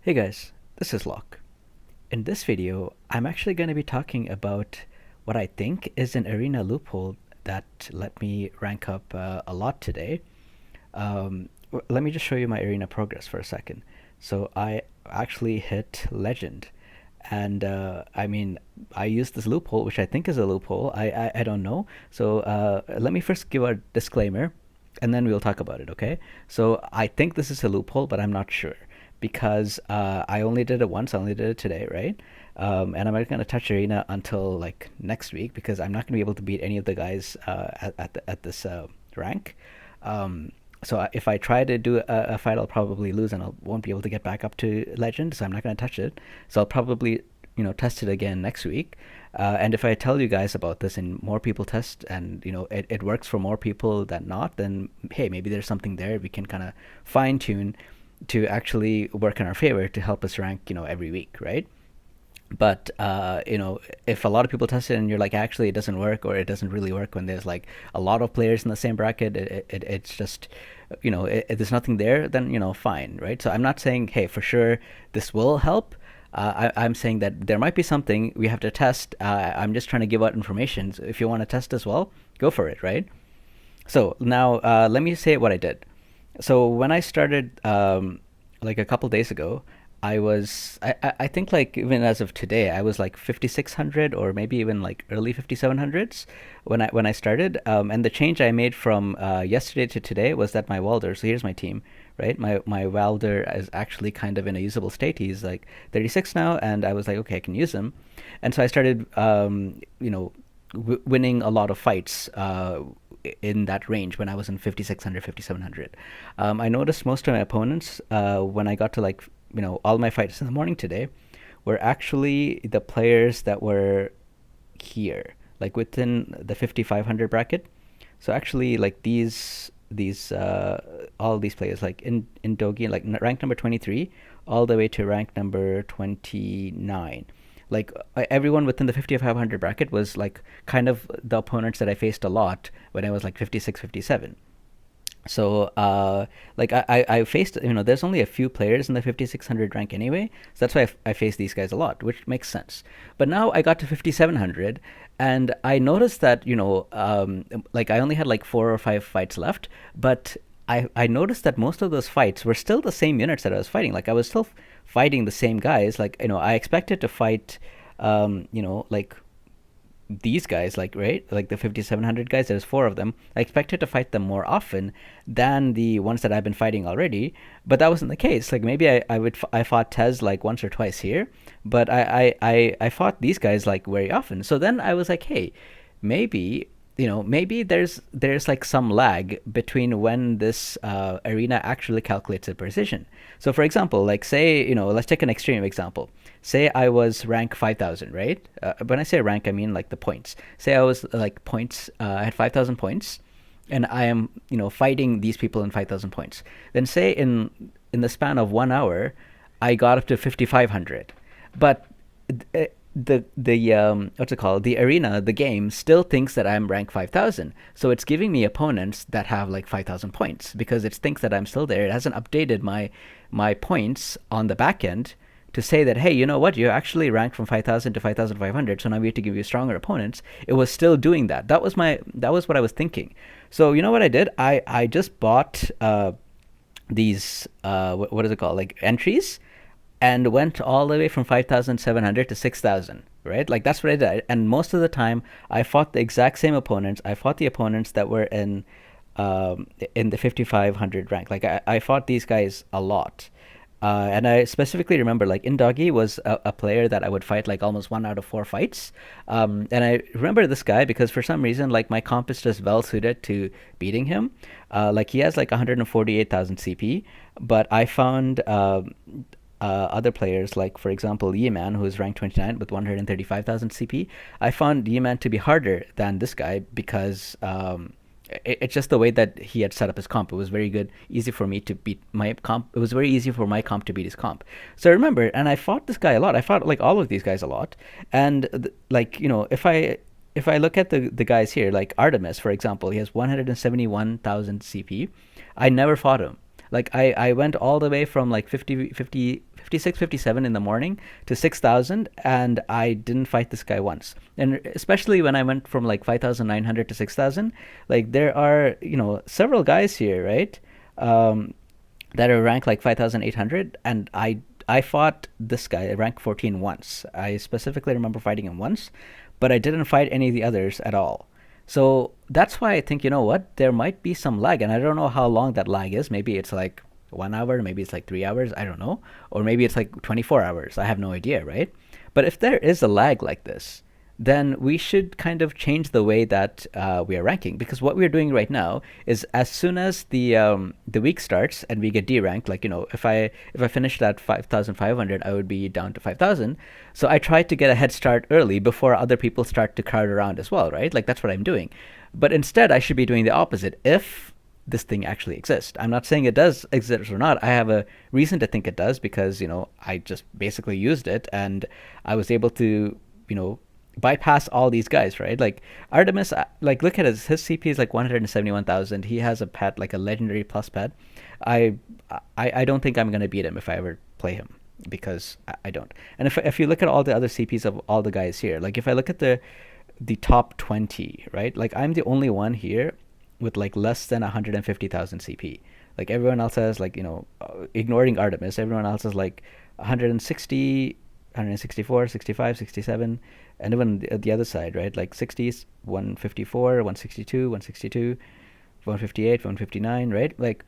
Hey guys, this is Locke. In this video, I'm actually going to be talking about what I think is an arena loophole that let me rank up a lot today. Let me just show you my arena progress for a second. So I actually hit legend, and I used this loophole, which I think is a loophole. I don't know. So let me first give a disclaimer, and then we'll talk about it. Okay? So I think this is a loophole, but I'm not sure because I only did it once. I only did it today, right? And I'm not going to touch arena until like next week because I'm not going to be able to beat any of the guys at this rank. Um, so if I try to do a fight, I'll probably lose and I won't be able to get back up to legend. So I'm not going to touch it. So I'll probably test it again next week. And if I tell you guys about this and more people test and it works for more people than not, then hey, maybe there's something there we can kind of fine tune to actually work in our favor to help us rank every week, right? But if a lot of people test it and you're like, actually it doesn't work, or it doesn't really work when there's like a lot of players in the same bracket, it's just there's nothing there, then fine, right? So I'm not saying, hey, for sure this will help. I'm saying that there might be something we have to test. I'm just trying to give out information. So if you want to test as well, go for it, right? So now let me say what I did. So when I started, like a couple days ago, I think like even as of today, I was like 5600 or maybe even like early 5700s when I started. And the change I made from yesterday to today was that my welder. So here's my team, right? My welder is actually kind of in a usable state. He's like 36 now, and I was like, okay, I can use him. And so I started, winning a lot of fights in that range when I was in 5600, 5700. I noticed most of my opponents, when I got to like, all my fights in the morning today, were actually the players that were here, like within the 5500 bracket. So actually, like these all these players, like in Dogi, like rank number 23, all the way to rank number 29. Like everyone within the 5500 bracket was like kind of the opponents that I faced a lot when I was like 56, 57. So like I faced, there's only a few players in the 5600 rank anyway, so that's why I faced these guys a lot, which makes sense. But now I got to 5700, and I noticed that like I only had like 4 or 5 fights left, but I noticed that most of those fights were still the same units that I was fighting. Like I was still fighting the same guys. Like I expected to fight like these guys, like, right, like the 5700 guys, there's 4 of them. I expected to fight them more often than the ones that I've been fighting already, but that wasn't the case. Like maybe I fought Tez like once or twice here, but I fought these guys like very often. So then I was like, hey, maybe maybe there's like some lag between when this arena actually calculates a precision. So for example, like say let's take an extreme example. Say I was rank 5000, right? When I say rank, I mean like the points. Say I was like points, I had 5000 points, and I am fighting these people in 5000 points. Then say in the span of 1 hour, I got up to 5500, but the what's it called, the arena, the game still thinks that I'm rank 5000, so it's giving me opponents that have like 5000 points because it thinks that I'm still there. It hasn't updated my points on the back end to say that, hey, you know what, you're actually ranked from 5000 to 5500, so now we have to give you stronger opponents. It was still doing that. That was what I was thinking. So you know what I did, I just bought these what is it called, like entries, and went all the way from 5,700 to 6,000, right? Like that's what I did. And most of the time, I fought the exact same opponents. I fought the opponents that were in the 5,500 rank. Like I fought these guys a lot. And I specifically remember, like in Doggy was a player that I would fight like almost 1 out of 4 fights. And I remember this guy because for some reason, like my comp is just well suited to beating him. Like he has like 148,000 CP, but I found other players, like for example Yeman, who is ranked 29 with 135,000 CP. I found Yeman to be harder than this guy because it's just the way that he had set up his comp. It was very good, easy for me to beat my comp. It was very easy for my comp to beat his comp. So I remember, and I fought this guy a lot. I fought like all of these guys a lot, and like if I look at the guys here, like Artemis, for example, he has 171,000 CP. I never fought him. Like I went all the way from like 56, 57 in the morning to 6,000, and I didn't fight this guy once. And especially when I went from like 5,900 to 6,000, like there are, several guys here, right? Um, that are ranked like 5,800, and I fought this guy rank 14 once. I specifically remember fighting him once, but I didn't fight any of the others at all. So that's why I think, you know what, there might be some lag, and I don't know how long that lag is. Maybe it's like 1 hour, maybe it's like 3 hours, I don't know, or maybe it's like 24 hours. I have no idea, right? But if there is a lag like this, then we should kind of change the way that we are ranking, because what we're doing right now is as soon as the week starts and we get deranked, like, if I finished at 5,500, I would be down to 5,000. So I try to get a head start early before other people start to crowd around as well, right? Like that's what I'm doing. But instead, I should be doing the opposite if this thing actually exists. I'm not saying it does exist or not. I have a reason to think it does, because I just basically used it and I was able to bypass all these guys, right? Like Artemis, like look at his CP is like 171,000. He has a pet, like a legendary plus pet. I I don't think I'm gonna beat him if I ever play him, because I don't. And if you look at all the other CPs of all the guys here, like if I look at the top 20, right? Like I'm the only one here with like less than 150,000 CP. Like everyone else has like, ignoring Artemis, everyone else is like 160, 164, 65, 67, and even the other side, right? Like 60s, 154, 162, 162, 158, 159, right? Like,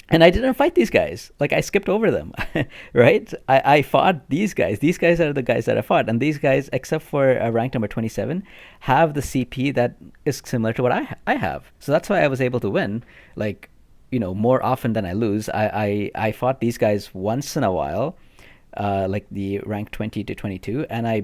and I didn't fight these guys. Like I skipped over them, right? I fought these guys. These guys are the guys that I fought, and these guys, except for rank number 27, have the CP that is similar to what I have. So that's why I was able to win. Like, more often than I lose. I fought these guys once in a while, like the rank 20 to 22, and I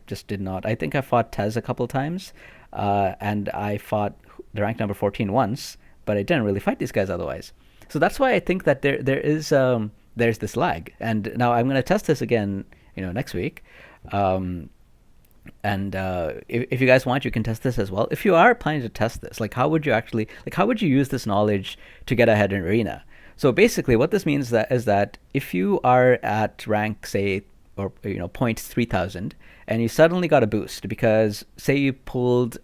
just did not. I think I fought Tez a couple times, and I fought the rank number 14 once, but I didn't really fight these guys otherwise. So that's why I think that there's this lag. And now I'm going to test this again, next week. And if you guys want, you can test this as well. If you are planning to test this, like how would you use this knowledge to get ahead in arena? So basically what this means is that if you are at rank, say, or points 3,000, and you suddenly got a boost because, say, you pulled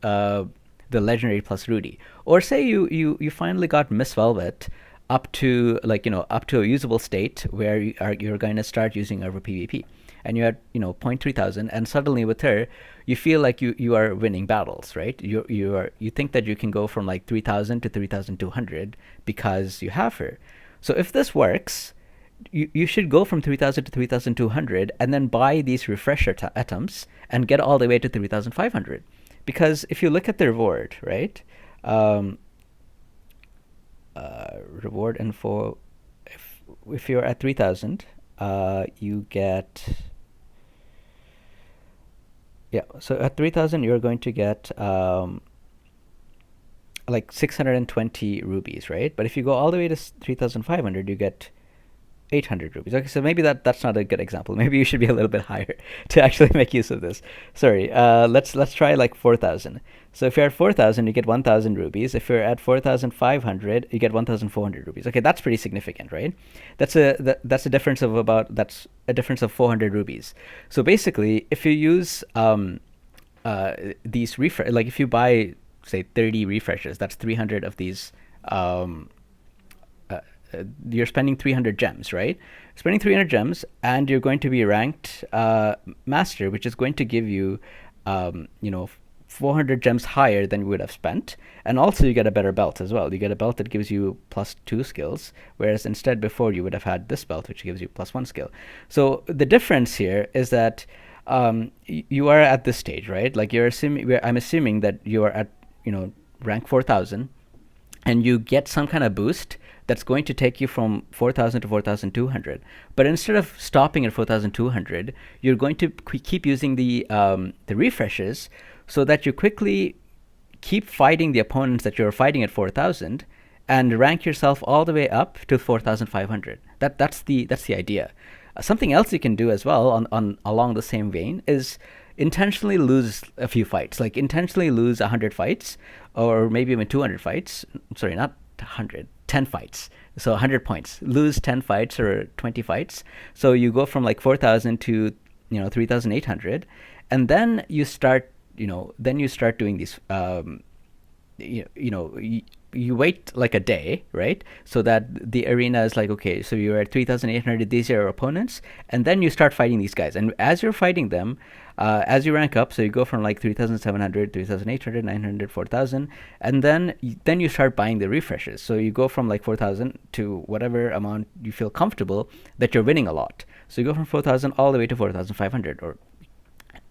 the legendary plus Rudy, or say you finally got Miss Velvet up to up to a usable state where you're going to start using her for PvP, and you're at point 3,000, and suddenly with her you feel like you are winning battles, right? You think that you can go from like 3,000 to 3,200 because you have her. So if this works, you should go from 3,000 to 3,200 and then buy these refresher atoms and get all the way to 3,500. Because if you look at the reward, right? Reward info, if you're at 3,000, you get, yeah, so at 3,000 you're going to get like 620 rubies, right? But if you go all the way to 3,500, you get 800 rupees. Okay, so maybe that's not a good example. Maybe you should be a little bit higher to actually make use of this. Sorry. Let's try like 4,000. So if you're at 4,000, you get 1,000 rupees. If you're at 4,500, you get 1,400 rupees. Okay, that's pretty significant, right? That's a difference of 400 rupees. So basically, if you use these like if you buy, say, 30 refreshes, that's 300 of these. You're spending 300 gems, right? Spending 300 gems, and you're going to be ranked master, which is going to give you, 400 gems higher than you would have spent. And also you get a better belt as well. You get a belt that gives you +2 skills, whereas instead before you would have had this belt, which gives you +1 skill. So the difference here is that you are at this stage, right? Like I'm assuming that you are at, rank 4,000, and you get some kind of boost that's going to take you from 4,000 to 4,200. But instead of stopping at 4,200, you're going to keep using the refreshes, so that you quickly keep fighting the opponents that you're fighting at 4,000 and rank yourself all the way up to 4,500. That's the idea. Something else you can do as well on along the same vein is intentionally lose a few fights, like intentionally lose 100 fights, or maybe even 200 fights. Sorry, not 100. 10 fights. So 100 points. Lose 10 fights or 20 fights. So you go from like 4,000 to 3,800, and then you start doing these you wait like a day, right? So that the arena is like, okay, so you're at 3,800, these are your opponents, and then you start fighting these guys. And as you're fighting them, as you rank up, so you go from like 3,700, 3,800, 900, 4,000, and then you start buying the refreshes. So you go from like 4,000 to whatever amount you feel comfortable that you're winning a lot. So you go from 4,000 all the way to 4,500, or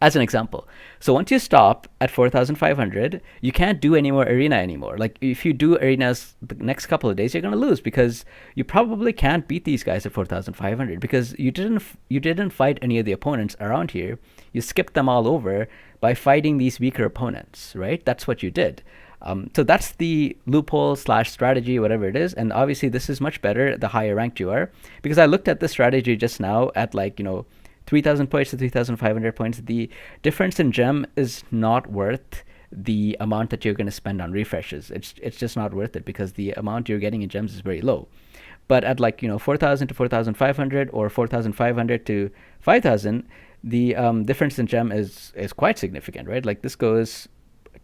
as an example. So once you stop at 4,500, you can't do any more arena anymore. Like if you do arenas the next couple of days, you're going to lose, because you probably can't beat these guys at 4,500, because you didn't fight any of the opponents around here. You skipped them all over by fighting these weaker opponents, right? That's what you did. So that's the loophole slash strategy, whatever it is. And obviously this is much better the higher ranked you are, because I looked at this strategy just now at 3,000 points to 3,500 points. The difference in gem is not worth the amount that you're going to spend on refreshes. It's just not worth it, because the amount you're getting in gems is very low. But at 4,000 to 4,500 or 4,500 to 5,000, the difference in gem is quite significant, right? Like this goes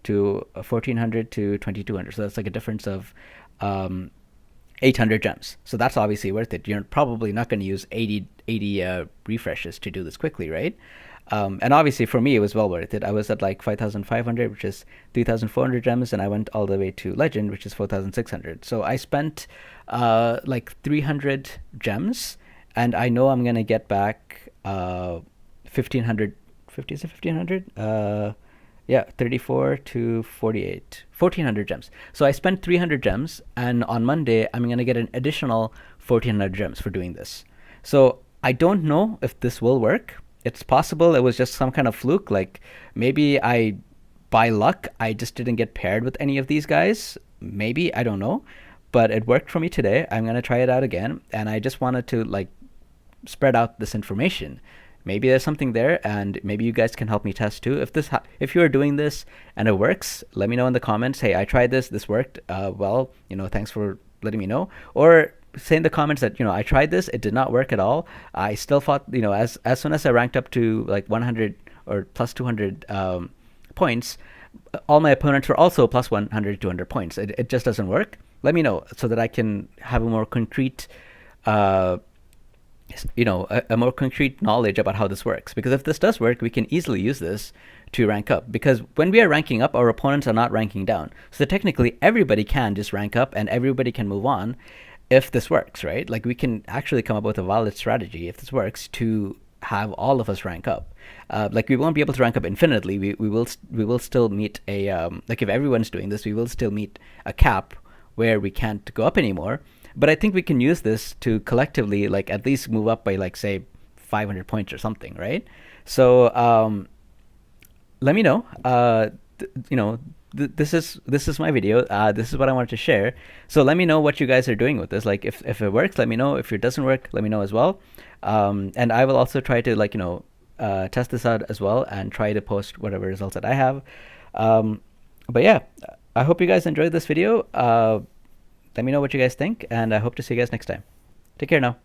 to 1,400 to 2,200. So that's like a difference of 800 gems. So that's obviously worth it. You're probably not going to use 80 refreshes to do this quickly, right? And obviously for me, it was well worth it. I was at like 5,500, which is 3,400 gems, and I went all the way to Legend, which is 4,600. So I spent like 300 gems, and I know I'm going to get back 1,500, 50, is it 1,500? Yeah, 34 to 48, 1,400 gems. So I spent 300 gems, and on Monday, I'm going to get an additional 1,400 gems for doing this. So I don't know if this will work. It's possible it was just some kind of fluke. Like maybe by luck, I just didn't get paired with any of these guys. Maybe, I don't know. But it worked for me today. I'm going to try it out again. And I just wanted to spread out this information. Maybe there's something there, and maybe you guys can help me test too. If you are doing this and it works, let me know in the comments. Hey, I tried this worked. Well, thanks for letting me know. Or say in the comments that I tried this, it did not work at all. I still thought as soon as I ranked up to like 100 or plus 200 points, all my opponents were also plus 100, 200 points. It just doesn't work. Let me know so that I can have a more concrete a more concrete knowledge about how this works. Because if this does work, we can easily use this to rank up. Because when we are ranking up, our opponents are not ranking down. So technically, everybody can just rank up and everybody can move on if this works, right? Like we can actually come up with a valid strategy if this works to have all of us rank up. Like we won't be able to rank up infinitely. We will still meet a like if everyone's doing this, we will still meet a cap where we can't go up anymore. But I think we can use this to collectively at least move up by say 500 points or something, right? So let me know. This is my video. This is what I wanted to share. So let me know what you guys are doing with this. Like if it works, let me know. If it doesn't work, let me know as well. And I will also try to test this out as well and try to post whatever results that I have. But yeah, I hope you guys enjoyed this video. Let me know what you guys think, and I hope to see you guys next time. Take care now.